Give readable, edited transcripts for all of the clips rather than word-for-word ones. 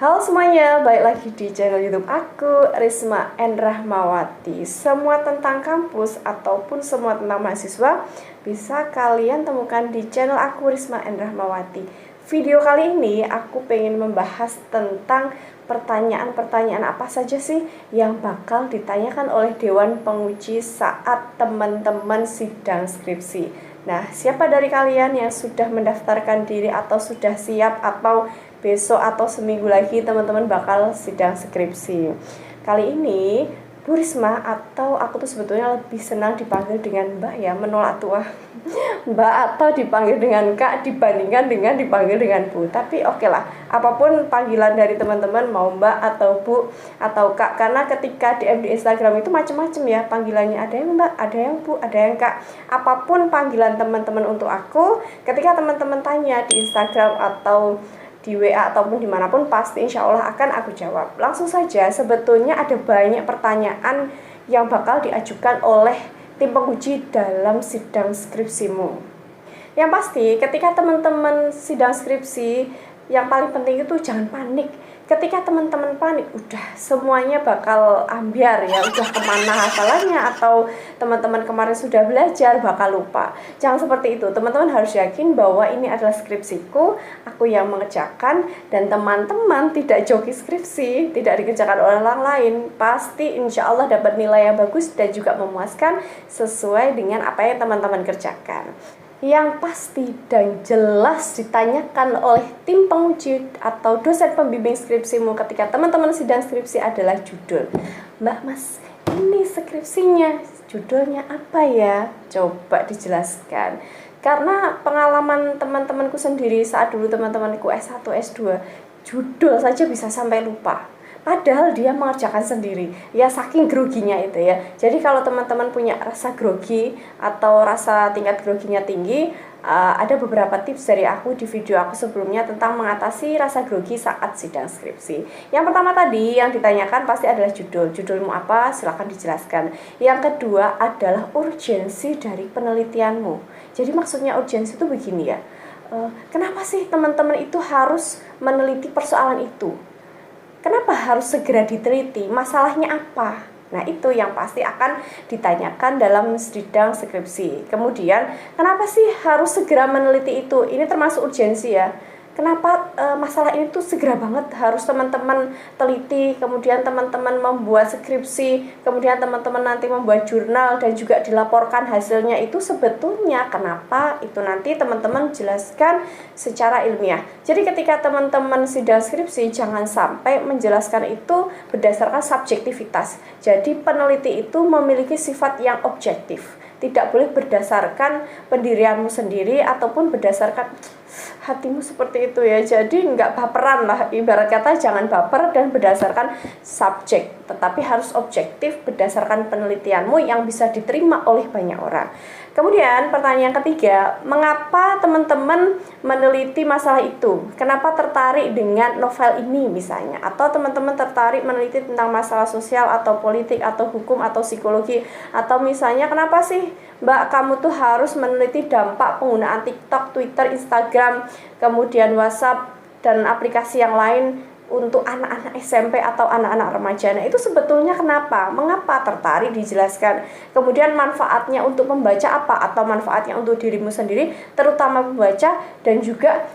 Halo semuanya, balik lagi di channel YouTube aku, Risma N. Rahmawati. Semua tentang kampus ataupun semua tentang mahasiswa bisa kalian temukan di channel aku, Risma N. Rahmawati. Video kali ini aku pengen membahas tentang pertanyaan-pertanyaan apa saja sih yang bakal ditanyakan oleh Dewan Penguji saat teman-teman sidang skripsi. Nah, siapa dari kalian yang sudah mendaftarkan diri atau sudah siap atau besok atau seminggu lagi teman-teman bakal sidang skripsi? Kali ini Bu Risma, atau aku tuh sebetulnya lebih senang dipanggil dengan Mbak ya, menolak tua Mbak, atau dipanggil dengan Kak dibandingkan dengan dipanggil dengan Bu. Tapi oke lah, apapun panggilan dari teman-teman, mau Mbak atau Bu atau Kak, karena ketika DM di Instagram itu macam-macam ya panggilannya, ada yang Mbak, ada yang Bu, ada yang Kak. Apapun panggilan teman-teman untuk aku, ketika teman-teman tanya di Instagram atau di WA ataupun dimanapun, pasti insya Allah akan aku jawab. Langsung saja, sebetulnya ada banyak pertanyaan yang bakal diajukan oleh tim penguji dalam sidang skripsimu. Yang pasti ketika teman-teman sidang skripsi, yang paling penting itu jangan panik. Ketika teman-teman panik, udah semuanya bakal ambiar ya, udah kemana hafalannya, atau teman-teman kemarin sudah belajar bakal lupa. Jangan seperti itu, teman-teman harus yakin bahwa ini adalah skripsiku, aku yang mengerjakan, dan teman-teman tidak joki skripsi, tidak dikerjakan oleh orang lain. Pasti insya Allah dapat nilai yang bagus dan juga memuaskan sesuai dengan apa yang teman-teman kerjakan. Yang pasti dan jelas ditanyakan oleh tim penguji atau dosen pembimbing skripsimu ketika teman-teman sidang skripsi adalah judul. Mbak Mas, ini skripsinya judulnya apa ya? Coba dijelaskan. Karena pengalaman teman-temanku sendiri saat dulu teman-temanku S1, S2, judul saja bisa sampai lupa. Padahal dia mengerjakan sendiri, ya saking groginya itu ya. Jadi kalau teman-teman punya rasa grogi atau rasa tingkat groginya tinggi, ada beberapa tips dari aku di video aku sebelumnya tentang mengatasi rasa grogi saat sidang skripsi. Yang pertama tadi yang ditanyakan pasti adalah judulmu apa, silakan dijelaskan. Yang kedua adalah urgensi dari penelitianmu. Jadi maksudnya urgensi itu begini ya, kenapa sih teman-teman itu harus meneliti persoalan itu? Kenapa harus segera diteliti? Masalahnya apa? Nah, itu yang pasti akan ditanyakan dalam sidang skripsi. Kemudian, kenapa sih harus segera meneliti itu? Ini termasuk urgensi ya. Kenapa masalah ini tuh segera banget harus teman-teman teliti, kemudian teman-teman membuat skripsi, kemudian teman-teman nanti membuat jurnal dan juga dilaporkan hasilnya. Itu sebetulnya kenapa itu nanti teman-teman jelaskan secara ilmiah. Jadi ketika teman-teman sidang skripsi, jangan sampai menjelaskan itu berdasarkan subjektivitas. Jadi peneliti itu memiliki sifat yang objektif, tidak boleh berdasarkan pendirianmu sendiri ataupun berdasarkan hatimu seperti itu ya. Jadi nggak baperan lah, ibarat kata jangan baper dan berdasarkan subjek, tetapi harus objektif berdasarkan penelitianmu yang bisa diterima oleh banyak orang. Kemudian pertanyaan ketiga, mengapa teman-teman meneliti masalah itu? Kenapa tertarik dengan novel ini misalnya? Atau teman-teman tertarik meneliti tentang masalah sosial atau politik atau hukum atau psikologi? Atau misalnya kenapa sih Mbak kamu tuh harus meneliti dampak penggunaan TikTok, Twitter, Instagram, kemudian WhatsApp dan aplikasi yang lain untuk anak-anak SMP atau anak-anak remaja? Nah, itu sebetulnya kenapa? Mengapa tertarik dijelaskan? Kemudian manfaatnya untuk membaca apa? Atau manfaatnya untuk dirimu sendiri, terutama membaca dan juga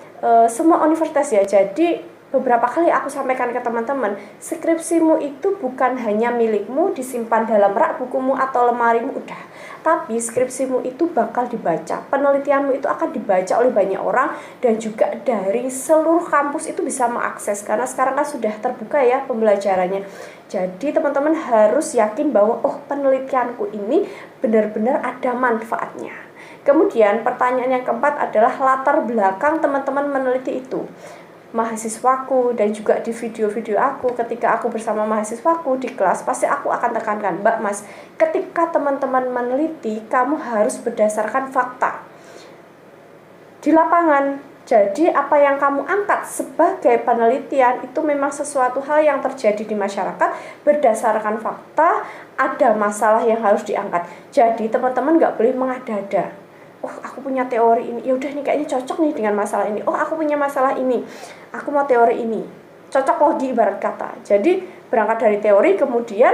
semua universitas ya. Jadi beberapa kali aku sampaikan ke teman-teman, skripsimu itu bukan hanya milikmu disimpan dalam rak bukumu atau lemarimu udah, tapi skripsimu itu bakal dibaca, penelitianmu itu akan dibaca oleh banyak orang dan juga dari seluruh kampus itu bisa mengakses karena sekarang kan sudah terbuka ya pembelajarannya. Jadi teman-teman harus yakin bahwa penelitianku ini benar-benar ada manfaatnya. Kemudian pertanyaan yang keempat adalah latar belakang teman-teman meneliti itu. Mahasiswaku dan juga di video-video aku ketika aku bersama mahasiswaku di kelas, pasti aku akan tekankan, Mbak Mas, ketika teman-teman meneliti, kamu harus berdasarkan fakta di lapangan. Jadi apa yang kamu angkat sebagai penelitian itu memang sesuatu hal yang terjadi di masyarakat berdasarkan fakta, ada masalah yang harus diangkat. Jadi teman-teman nggak boleh mengada-ada. Aku punya teori ini, ya udah nih kayaknya cocok nih dengan masalah ini. Aku punya masalah ini, aku mau teori ini. cocok logi ibarat kata. Jadi berangkat dari teori kemudian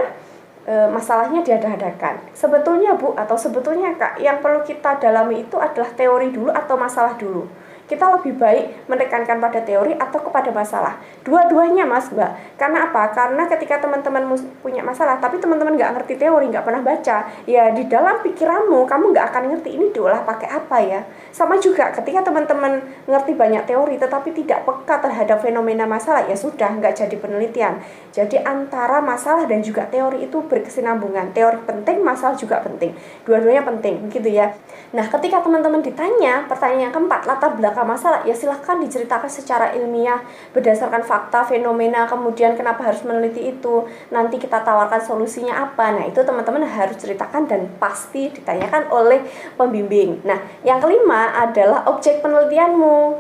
masalahnya diada-adakan. Sebetulnya Bu atau sebetulnya Kak, yang perlu kita dalami itu adalah teori dulu atau masalah dulu. Kita lebih baik menekankan pada teori atau kepada masalah. Dua-duanya Mas Mbak. Karena apa? Karena ketika teman-teman punya masalah tapi teman-teman nggak ngerti teori, nggak pernah baca, ya di dalam pikiranmu kamu nggak akan ngerti ini diolah pakai apa ya. Sama juga ketika teman-teman ngerti banyak teori tetapi tidak peka terhadap fenomena masalah, ya sudah nggak jadi penelitian. Jadi antara masalah dan juga teori itu berkesinambungan. Teori penting, masalah juga penting. Dua-duanya penting, gitu ya. Nah, ketika teman-teman ditanya pertanyaan yang keempat, latar belakang masalah, ya silahkan diceritakan secara ilmiah berdasarkan fakta, fenomena, kemudian kenapa harus meneliti itu, nanti kita tawarkan solusinya apa. Nah, itu teman-teman harus ceritakan dan pasti ditanyakan oleh pembimbing. Nah, yang kelima adalah objek penelitianmu.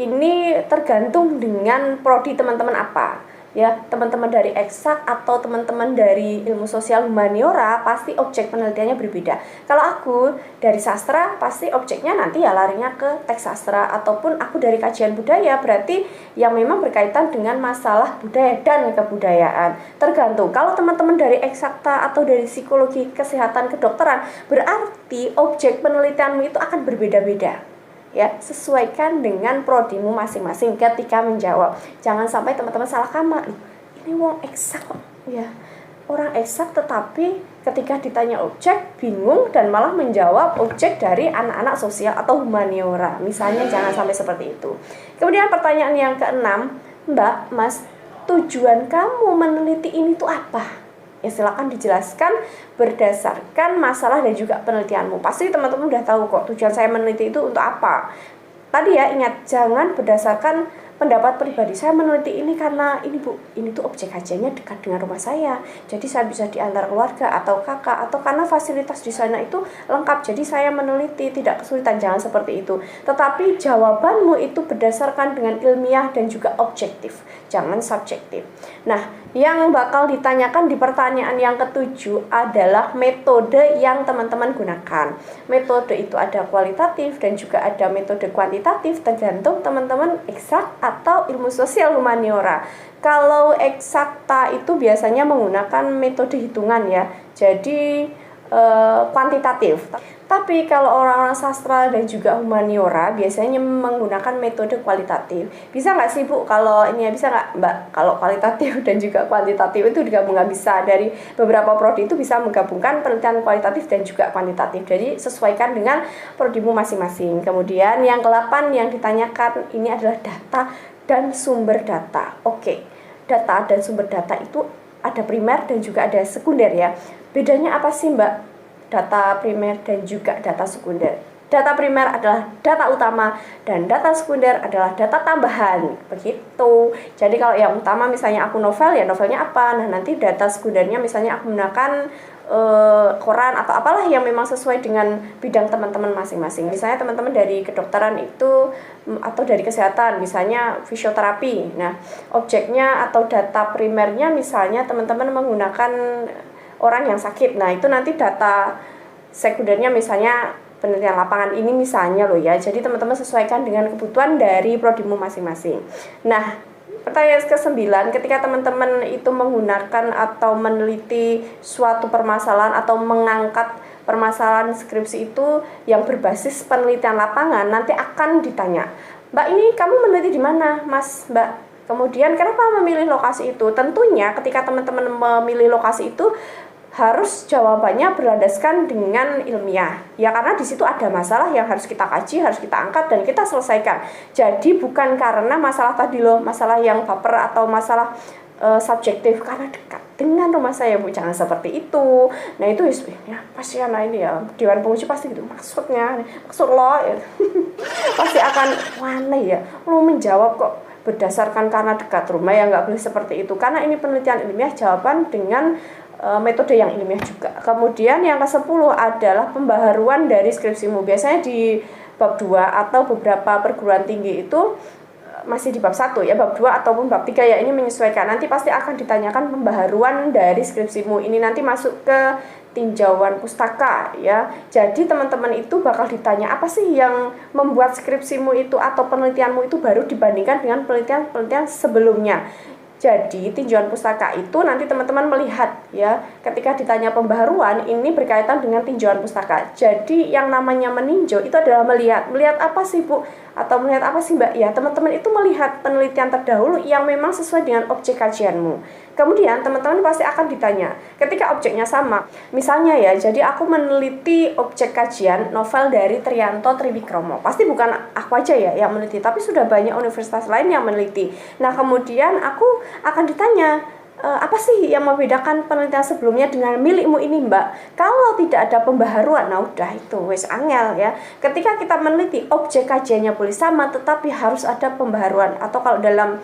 Ini tergantung dengan prodi teman-teman apa. Ya, teman-teman dari eksak atau teman-teman dari ilmu sosial humaniora pasti objek penelitiannya berbeda. Kalau aku dari sastra pasti objeknya nanti ya larinya ke teks sastra, ataupun aku dari kajian budaya berarti yang memang berkaitan dengan masalah budaya dan kebudayaan. Tergantung. Kalau teman-teman dari eksakta atau dari psikologi kesehatan kedokteran berarti objek penelitianmu itu akan berbeda-beda. Ya, sesuaikan dengan prodimu masing-masing ketika menjawab. Jangan sampai teman-teman salah kamar. Ini wong eksak kok. Ya, orang eksak tetapi ketika ditanya objek bingung dan malah menjawab objek dari anak-anak sosial atau humaniora. Misalnya jangan sampai seperti itu. Kemudian pertanyaan yang keenam, Mbak, Mas, tujuan kamu meneliti ini tuh apa? Ya silakan dijelaskan berdasarkan masalah dan juga penelitianmu. Pasti teman-teman udah tahu kok tujuan saya meneliti itu untuk apa. Tadi ya ingat, jangan berdasarkan pendapat pribadi. Saya meneliti ini karena ini Bu, ini tuh objek kajiannya dekat dengan rumah saya. Jadi saya bisa diantar keluarga atau kakak, atau karena fasilitas di sana itu lengkap. Jadi saya meneliti, tidak kesulitan. Jangan seperti itu. Tetapi jawabanmu itu berdasarkan dengan ilmiah dan juga objektif. Jangan subjektif. Nah, yang bakal ditanyakan di pertanyaan yang ketujuh adalah metode yang teman-teman gunakan. Metode itu ada kualitatif dan juga ada metode kuantitatif, tergantung teman-teman eksak atau ilmu sosial humaniora. Kalau eksakta itu biasanya menggunakan metode hitungan ya, jadi kuantitatif. Tapi kalau orang-orang sastra dan juga humaniora biasanya menggunakan metode kualitatif. Bisa nggak sih Bu kalau ini ya, bisa nggak Mbak kalau kualitatif dan juga kuantitatif itu digabung? Nggak bisa. Dari beberapa prodi itu bisa menggabungkan penelitian kualitatif dan juga kuantitatif. Jadi sesuaikan dengan prodimu masing-masing. Kemudian yang ke-8 yang ditanyakan ini adalah data dan sumber data. Oke, data dan sumber data itu ada primer dan juga ada sekunder ya. Bedanya apa sih Mbak? Data primer dan juga data sekunder. Data primer adalah data utama dan data sekunder adalah data tambahan. Begitu. Jadi kalau yang utama misalnya aku novel, ya novelnya apa? Nah, nanti data sekundernya misalnya aku menggunakan koran atau apalah yang memang sesuai dengan bidang teman-teman masing-masing. Misalnya teman-teman dari kedokteran itu atau dari kesehatan misalnya fisioterapi. Nah, objeknya atau data primernya misalnya teman-teman menggunakan orang yang sakit. Nah, itu nanti data sekundernya misalnya penelitian lapangan ini misalnya loh ya. Jadi teman-teman sesuaikan dengan kebutuhan dari prodimu masing-masing. Nah, pertanyaan ke-9, ketika teman-teman itu menggunakan atau meneliti suatu permasalahan atau mengangkat permasalahan skripsi itu yang berbasis penelitian lapangan, nanti akan ditanya, Mbak, ini kamu meneliti di mana, Mas, Mbak? Kemudian kenapa memilih lokasi itu? Tentunya ketika teman-teman memilih lokasi itu harus jawabannya berlandaskan dengan ilmiah. Ya karena di situ ada masalah yang harus kita kaji, harus kita angkat dan kita selesaikan. Jadi bukan karena masalah tadi loh, masalah yang baper atau masalah subjektif karena dekat dengan rumah saya Bu, jangan seperti itu. Nah itu ya pasti anak ini ya Dewan Penguji pasti gitu maksudnya, maksud lo ya. Pasti akan aneh ya, lo menjawab kok berdasarkan karena dekat rumah, ya nggak boleh seperti itu karena ini penelitian ilmiah, jawaban dengan metode yang ilmiah juga. Kemudian yang ke-10 adalah pembaharuan dari skripsimu. Biasanya di bab 2 atau beberapa perguruan tinggi itu masih di bab 1 ya, bab 2 ataupun bab 3 ya, ini menyesuaikan. Nanti pasti akan ditanyakan pembaharuan dari skripsimu. Ini nanti masuk ke tinjauan pustaka ya. Jadi teman-teman itu bakal ditanya apa sih yang membuat skripsimu itu atau penelitianmu itu baru dibandingkan dengan penelitian-penelitian sebelumnya. Jadi tinjauan pustaka itu nanti teman-teman melihat ya, ketika ditanya pembaharuan ini berkaitan dengan tinjauan pustaka. Jadi yang namanya meninjau itu adalah melihat apa sih Bu? Atau melihat apa sih Mbak? Ya teman-teman itu melihat penelitian terdahulu yang memang sesuai dengan objek kajianmu. Kemudian teman-teman pasti akan ditanya ketika objeknya sama. Misalnya ya, jadi aku meneliti objek kajian novel dari Triyanto Triwikromo. Pasti bukan aku aja ya yang meneliti, tapi sudah banyak universitas lain yang meneliti. Nah kemudian aku akan ditanya, apa sih yang membedakan penelitian sebelumnya dengan milikmu ini Mbak? Kalau tidak ada pembaharuan, nah udah itu wes angel ya. Ketika kita meneliti objek kajiannya boleh sama, tetapi harus ada pembaharuan, atau kalau dalam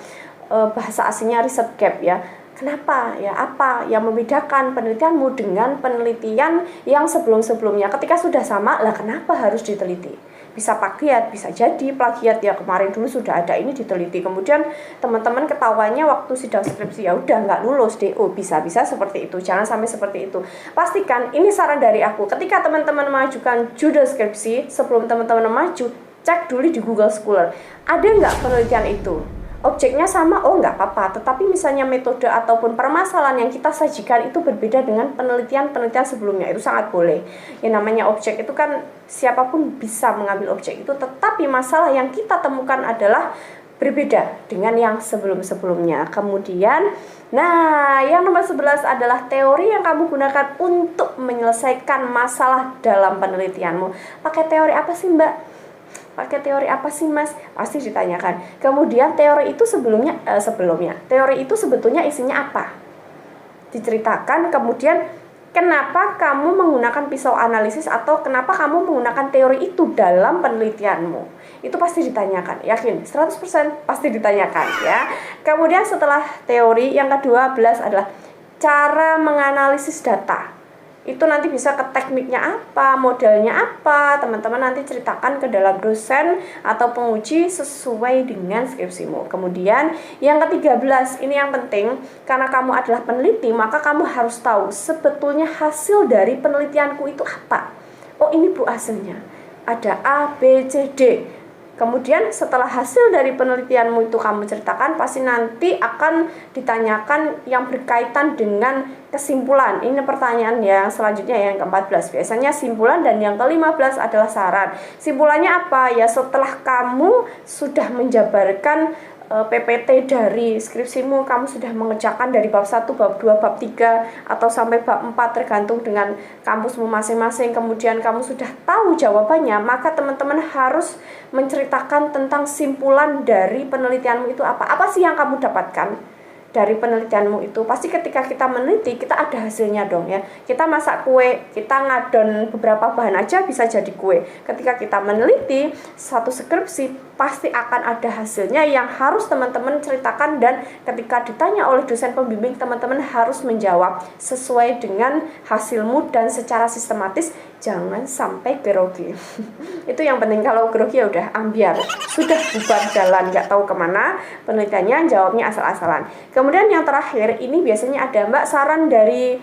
bahasa aslinya research gap ya. Kenapa? Ya apa yang membedakan penelitianmu dengan penelitian yang sebelum-sebelumnya? Ketika sudah sama, lah kenapa harus diteliti? Bisa plagiat, bisa jadi plagiat ya, kemarin dulu sudah ada ini diteliti, kemudian teman-teman ketawanya waktu sidang skripsi ya udah nggak lulus DO, bisa-bisa seperti itu. Jangan sampai seperti itu. Pastikan, ini saran dari aku, ketika teman-teman mengajukan judul skripsi, sebelum teman-teman maju, cek dulu di Google Scholar, ada nggak penelitian itu? Objeknya sama, oh nggak apa-apa, tetapi misalnya metode ataupun permasalahan yang kita sajikan itu berbeda dengan penelitian-penelitian sebelumnya, itu sangat boleh. Yang namanya objek itu kan siapapun bisa mengambil objek itu, tetapi masalah yang kita temukan adalah berbeda dengan yang sebelum-sebelumnya. Kemudian, nah yang nomor 11 adalah teori yang kamu gunakan untuk menyelesaikan masalah dalam penelitianmu. Pakai teori apa sih Mbak? Pakai teori apa sih Mas? Pasti ditanyakan. Kemudian teori itu teori itu sebetulnya isinya apa? Diceritakan. Kemudian kenapa kamu menggunakan pisau analisis atau kenapa kamu menggunakan teori itu dalam penelitianmu? Itu pasti ditanyakan. Yakin? 100% pasti ditanyakan ya. Kemudian setelah teori, yang ke-12 adalah cara menganalisis data. Itu nanti bisa ke tekniknya apa, modelnya apa, teman-teman nanti ceritakan ke dalam dosen atau penguji sesuai dengan skripsimu. Kemudian yang ke-13, ini yang penting, karena kamu adalah peneliti, maka kamu harus tahu sebetulnya hasil dari penelitianku itu apa. Oh ini Bu hasilnya, ada A, B, C, D. Kemudian setelah hasil dari penelitianmu itu kamu ceritakan, pasti nanti akan ditanyakan yang berkaitan dengan kesimpulan. Ini pertanyaan yang selanjutnya yang ke-14. Biasanya simpulan, dan yang ke-15 adalah saran. Simpulannya apa? Ya setelah kamu sudah menjabarkan PPT dari skripsimu, kamu sudah mengerjakan dari bab 1, bab 2, bab 3 atau sampai bab 4 tergantung dengan kampusmu masing-masing. Kemudian kamu sudah tahu jawabannya, maka teman-teman harus menceritakan tentang simpulan dari penelitianmu itu apa. Apa sih yang kamu dapatkan dari penelitianmu itu? Pasti ketika kita meneliti, kita ada hasilnya dong ya. Kita masak kue, kita ngadon beberapa bahan aja bisa jadi kue. Ketika kita meneliti satu skripsi, pasti akan ada hasilnya yang harus teman-teman ceritakan, dan ketika ditanya oleh dosen pembimbing, teman-teman harus menjawab sesuai dengan hasilmu dan secara sistematis. Jangan sampai grogi. Itu yang penting. Kalau grogi ya udah ambiar, sudah bubar jalan, nggak tahu kemana penelitiannya, jawabnya asal-asalan. Kemudian yang terakhir, ini biasanya ada Mbak saran dari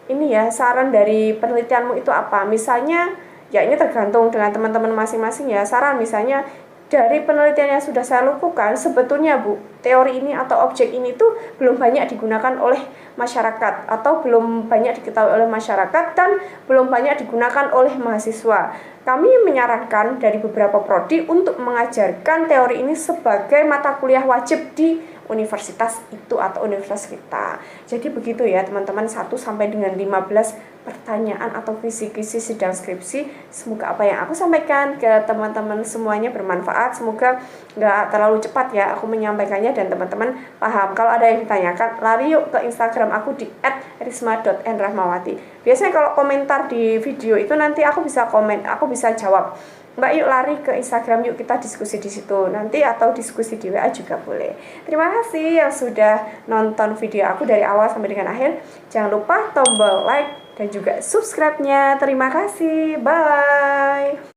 ini ya, saran dari penelitianmu itu apa? Misalnya ya ini tergantung dengan teman-teman masing-masing ya. Saran misalnya, dari penelitian yang sudah saya lakukan, sebetulnya Bu, teori ini atau objek ini tuh belum banyak digunakan oleh masyarakat, atau belum banyak diketahui oleh masyarakat, dan belum banyak digunakan oleh mahasiswa. Kami menyarankan dari beberapa prodi untuk mengajarkan teori ini sebagai mata kuliah wajib di universitas itu atau universitas kita. Jadi begitu ya teman-teman, 1 sampai dengan 15 pertanyaan atau kisi-kisi sidang skripsi. Semoga apa yang aku sampaikan ke teman-teman semuanya bermanfaat. Semoga nggak terlalu cepat ya aku menyampaikannya dan teman-teman paham. Kalau ada yang ditanyakan, lari yuk ke Instagram aku di @risma.nrahmawati. Biasanya kalau komentar di video itu nanti aku bisa komen, aku bisa jawab. Mbak, yuk lari ke Instagram, yuk kita diskusi di situ nanti, atau diskusi di WA juga boleh. Terima kasih yang sudah nonton video aku dari awal sampai dengan akhir. Jangan lupa tombol like dan juga subscribe-nya. Terima kasih. Bye.